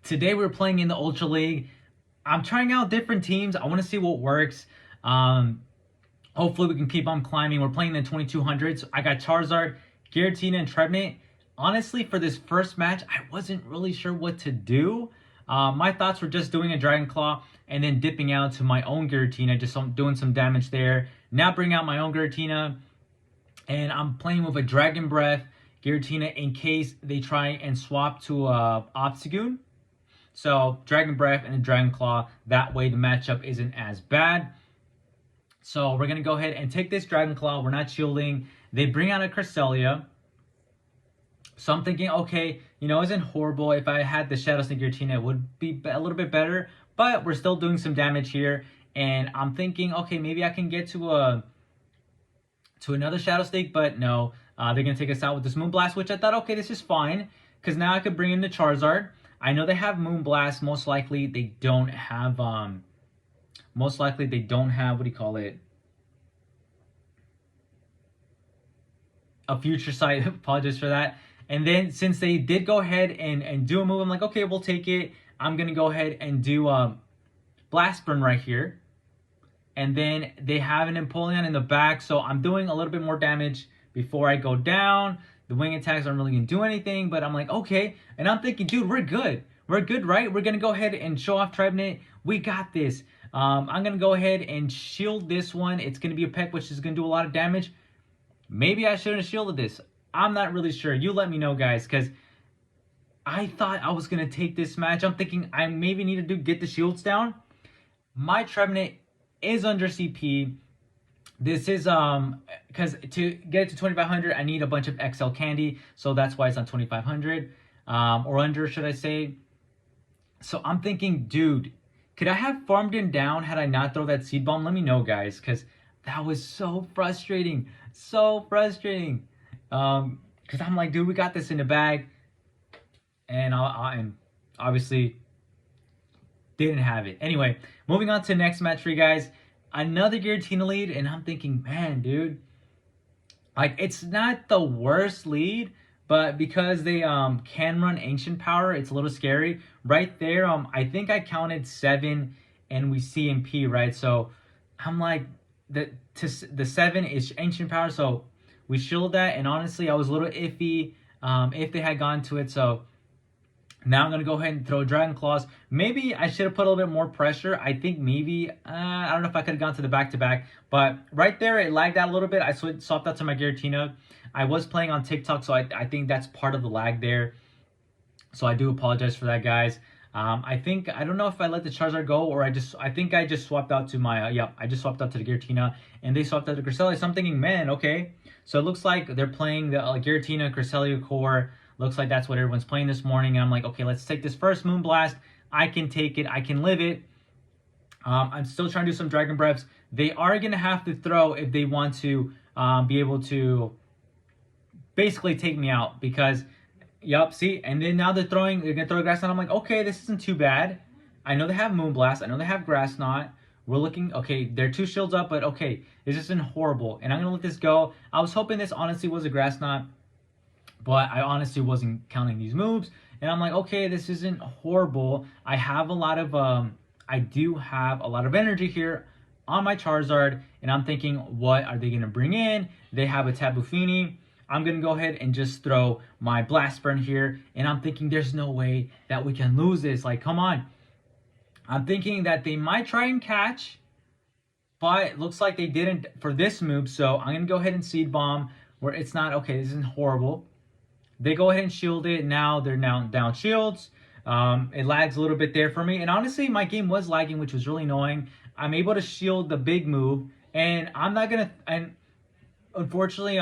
Today we're playing in the Ultra League. I'm trying out different teams. I want to see what works. Hopefully we can keep on climbing. We're playing in the 2200s. I got Charizard, Giratina, and Trevenant. Honestly, for this first match, I wasn't really sure what to do. My thoughts were just doing a Dragon Claw and then dipping out to my own Giratina, just doing some damage there. Now bring out my own Giratina, and I'm playing with a Dragon Breath Giratina in case they try and swap to Obstagoon. So Dragon Breath and a Dragon Claw. That way the matchup isn't as bad. So we're going to go ahead and take this Dragon Claw. We're not shielding. They bring out a Cresselia. So I'm thinking, okay, you know, it isn't horrible. If I had the Shadow Sneak Giratina, it would be a little bit better. But we're still doing some damage here. And I'm thinking, okay, maybe I can get to another Shadow Sneak. But no, they're going to take us out with this Moonblast, which I thought, okay, this is fine. Because now I could bring in the Charizard. I know they have Moonblast. Most likely they don't have, what do you call it? A Future Sight. Apologize for that. And then since they did go ahead and do a move, I'm like, okay, we'll take it. I'm going to go ahead and do Blast Burn right here. And then they have an Empoleon in the back. So I'm doing a little bit more damage before I go down. The wing attacks aren't really going to do anything. But I'm like, okay. And I'm thinking, dude, we're good. We're good, right? We're going to go ahead and show off Trevenant. We got this. I'm going to go ahead and shield this one. It's going to be a Peck, which is going to do a lot of damage. Maybe I shouldn't have shielded this. I'm not really sure. You let me know, guys, because I thought I was going to take this match. I'm thinking I maybe need to get the shields down. My Trevenant is under CP. This is, because to get it to 2500, I need a bunch of XL candy. So that's why it's on 2500, or under, should I say. So I'm thinking, dude, could I have farmed him down had I not throw that Seed Bomb? Let me know, guys, because that was so frustrating. So frustrating. Because I'm like, dude, we got this in the bag. And I obviously didn't have it. Anyway, moving on to the next match for you guys. Another Giratina lead. And I'm thinking, man, dude, like, it's not the worst lead. But because they can run Ancient Power, it's a little scary. Right there, I think I counted 7 and we CMP, right? So I'm like, the 7 is Ancient Power, so we shielded that. And honestly, I was a little iffy if they had gone to it. So now I'm going to go ahead and throw Dragon Claws. Maybe I should have put a little bit more pressure. I think maybe, I don't know if I could have gone to the back-to-back. But right there, it lagged out a little bit. I swapped out to my Giratina. I was playing on TikTok, so I think that's part of the lag there. So I do apologize for that, guys. I don't know if I let the Charizard go or I think I just swapped out to my, I just swapped out to the Giratina and they swapped out to Cresselia. So I'm thinking, man, okay. So it looks like they're playing the Giratina Cresselia core. Looks like that's what everyone's playing this morning. And I'm like, okay, let's take this first Moonblast. I can take it. I can live it. I'm still trying to do some Dragon Breaths. They are going to have to throw if they want to be able to basically take me out because, see, and then now they're going to throw a Grass Knot. I'm like, okay, this isn't too bad. I know they have Moonblast. I know they have Grass Knot. We're looking, okay, they're 2 shields up, but okay, this isn't horrible. And I'm going to let this go. I was hoping this honestly was a Grass Knot, but I honestly wasn't counting these moves. And I'm like, okay, this isn't horrible. I have a lot of, I do have a lot of energy here on my Charizard. And I'm thinking, what are they going to bring in? They have a Tapu Fini. I'm going to go ahead and just throw my Blast Burn here. And I'm thinking there's no way that we can lose this. Like, come on. I'm thinking that they might try and catch. But it looks like they didn't for this move. So I'm going to go ahead and Seed Bomb where it's not, okay, this isn't horrible. They go ahead and shield it. Now they're down shields. It lags a little bit there for me. And honestly, my game was lagging, which was really annoying. I'm able to shield the big move. And I'm not going to... And unfortunately,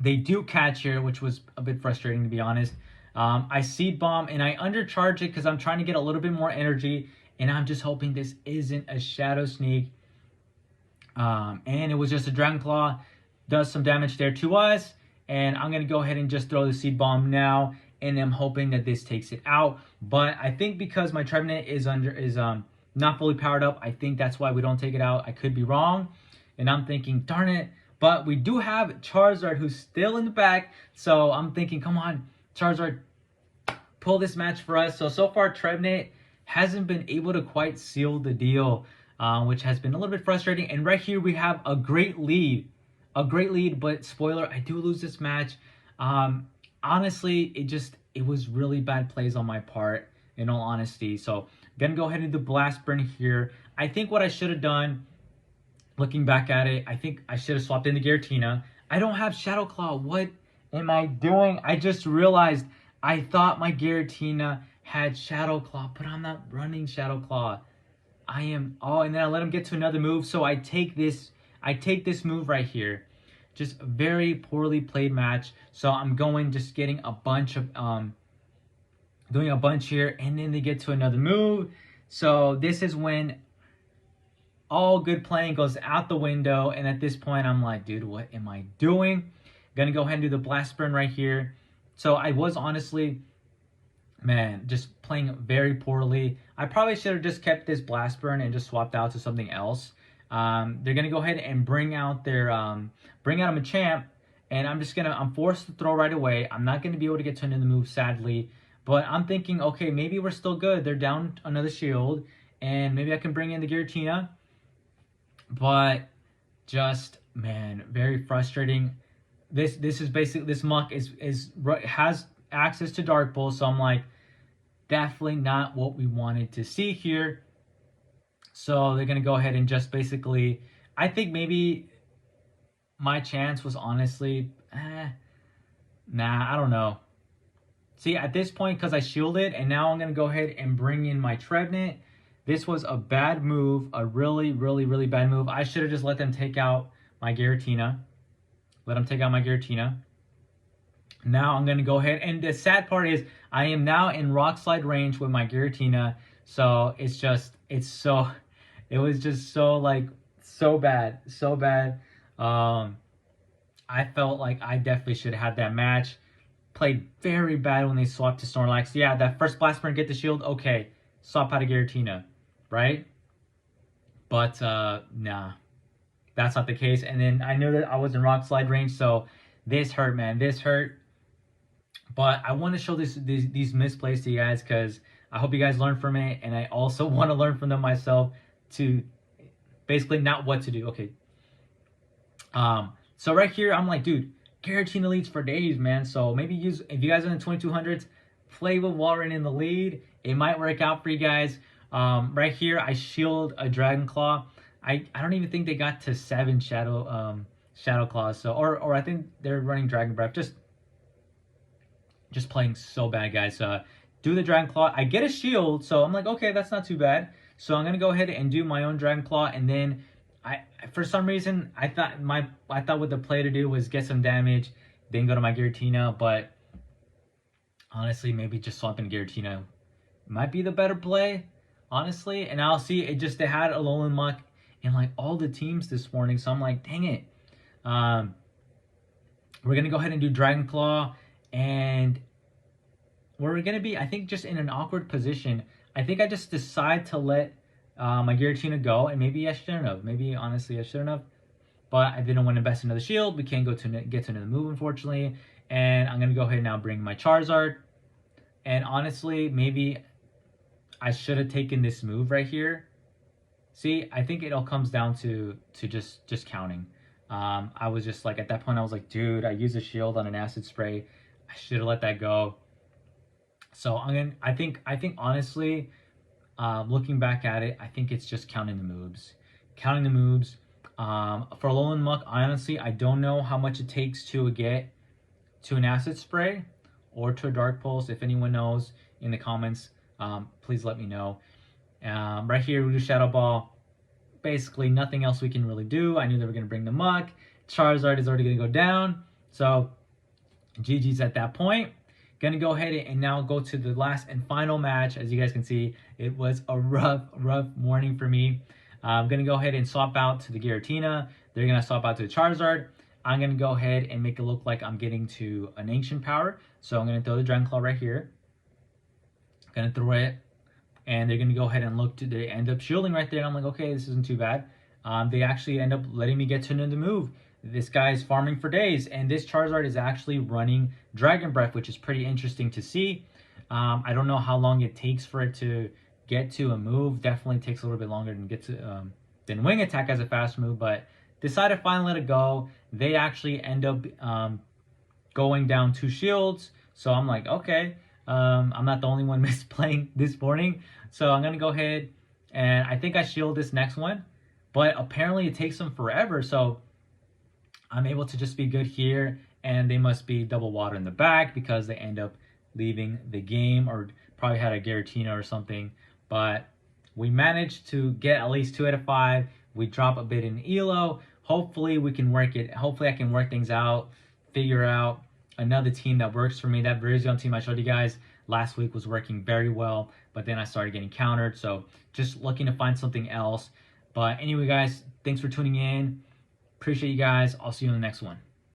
they do catch here, which was a bit frustrating, to be honest. I Seed Bomb, and I undercharge it because I'm trying to get a little bit more energy. And I'm just hoping this isn't a Shadow Sneak. And it was just a Dragon Claw. Does some damage there to us. And I'm going to go ahead and just throw the Seed Bomb now. And I'm hoping that this takes it out. But I think because my Trevenant is not fully powered up, I think that's why we don't take it out. I could be wrong. And I'm thinking, darn it. But we do have Charizard who's still in the back. So I'm thinking, come on, Charizard, pull this match for us. So far, Trevenant hasn't been able to quite seal the deal, which has been a little bit frustrating. And right here, we have a great lead. A great lead, but spoiler, I do lose this match. Honestly, it was really bad plays on my part, in all honesty. So, gonna go ahead and do Blast Burn here. I think what I should have done, looking back at it, I think I should have swapped into Giratina. I don't have Shadow Claw. What am I doing? I just realized I thought my Giratina had Shadow Claw, but I'm not running Shadow Claw. And then I let him get to another move, so I take this move right here. Just a very poorly played match. So I'm just getting a bunch of doing a bunch here, and then they get to another move. So this is when all good playing goes out the window, and at this point I'm like, dude, what am I doing? Gonna go ahead and do the Blast Burn right here. So I was honestly, man, just playing very poorly. I probably should have just kept this Blast Burn and just swapped out to something else. They're gonna go ahead and bring out a Machamp, and I'm forced to throw right away. I'm not gonna be able to get to another move, sadly. But I'm thinking, okay, maybe we're still good. They're down another shield, and maybe I can bring in the Giratina. But just, man, very frustrating. This is basically, this Muck has access to Dark Pulse, so I'm like, definitely not what we wanted to see here. So they're gonna go ahead and just basically, I think maybe my chance was honestly, nah, I don't know. See, at this point, because I shielded, and now I'm going to go ahead and bring in my Trevenant. This was a bad move, a really, really, really bad move. I should have just let them take out my Giratina. Now I'm going to go ahead, and the sad part is I am now in Rock Slide range with my Giratina. So it was just so bad. I felt like I definitely should have had that match. Played very bad when they swapped to Snorlax. Yeah, that first Blast Burn, get the shield, okay. Swap out of Giratina, right? But, nah. That's not the case. And then I knew that I was in Rock Slide range, so this hurt, man. This hurt. But I want to show these misplays to you guys, because I hope you guys learn from it, and I also want to learn from them myself to basically not what to do. Okay. So right here, I'm like, dude, Giratina leads for days, man. So maybe if you guys are in the 2200s, play with Walrein in the lead. It might work out for you guys. Right here, I shield a Dragon Claw. I don't even think they got to 7 Shadow Claws. So or I think they're running Dragon Breath. Just playing so bad, guys. Do the Dragon Claw. I get a shield, so I'm like, okay, that's not too bad. So I'm gonna go ahead and do my own Dragon Claw, and then for some reason, I thought what the play to do was get some damage, then go to my Giratina, but honestly, maybe just swapping Giratina might be the better play, honestly. And I'll see, they had Alolan Muck in like all the teams this morning, so I'm like, dang it. We're gonna go ahead and do Dragon Claw, and we're gonna be, I think, just in an awkward position. I think I just decide to let my Giratina go, and maybe I shouldn't have. Maybe, honestly, I shouldn't have. But I didn't want to invest another shield. We can't get to another move, unfortunately. And I'm going to go ahead and now bring my Charizard. And honestly, maybe I should have taken this move right here. See, I think it all comes down to just counting. I was just like, at that point, I was like, dude, I used a shield on an Acid Spray. I should have let that go. So I think honestly, looking back at it, I think it's just counting the moves. For Alolan Muck, honestly, I don't know how much it takes to get to an Acid Spray or to a Dark Pulse. If anyone knows in the comments, please let me know. Right here, we do Shadow Ball. Basically, nothing else we can really do. I knew they were going to bring the Muck. Charizard is already going to go down. So, GG's at that point. Gonna go ahead and now go to the last and final match. As you guys can see, it was a rough morning for me. I'm gonna go ahead and swap out to the Giratina. They're gonna swap out to the Charizard. I'm gonna go ahead and make it look like I'm getting to an Ancient Power. So I'm gonna throw the Dragon Claw right here. Gonna throw it, and they're gonna go ahead and they end up shielding right there. And I'm like, okay, this isn't too bad. They actually end up letting me get to another move. This guy is farming for days, and this Charizard is actually running Dragon Breath, which is pretty interesting to see. I don't know how long it takes for it to get to a move. Definitely takes a little bit longer than wing attack as a fast move, but decided to finally let it go. They actually end up going down 2 shields. So I'm like, okay, I'm not the only one misplaying this morning. So I'm going to go ahead and I think I shield this next one. But apparently it takes them forever. So I'm able to just be good here. And they must be double water in the back because they end up leaving the game or probably had a Giratina or something. But we managed to get at least 2 out of 5. We drop a bit in ELO. Hopefully we can work it. Hopefully I can work things out, figure out another team that works for me. That Virizion team I showed you guys last week was working very well, but then I started getting countered. So just looking to find something else. But anyway, guys, thanks for tuning in. Appreciate you guys. I'll see you in the next one.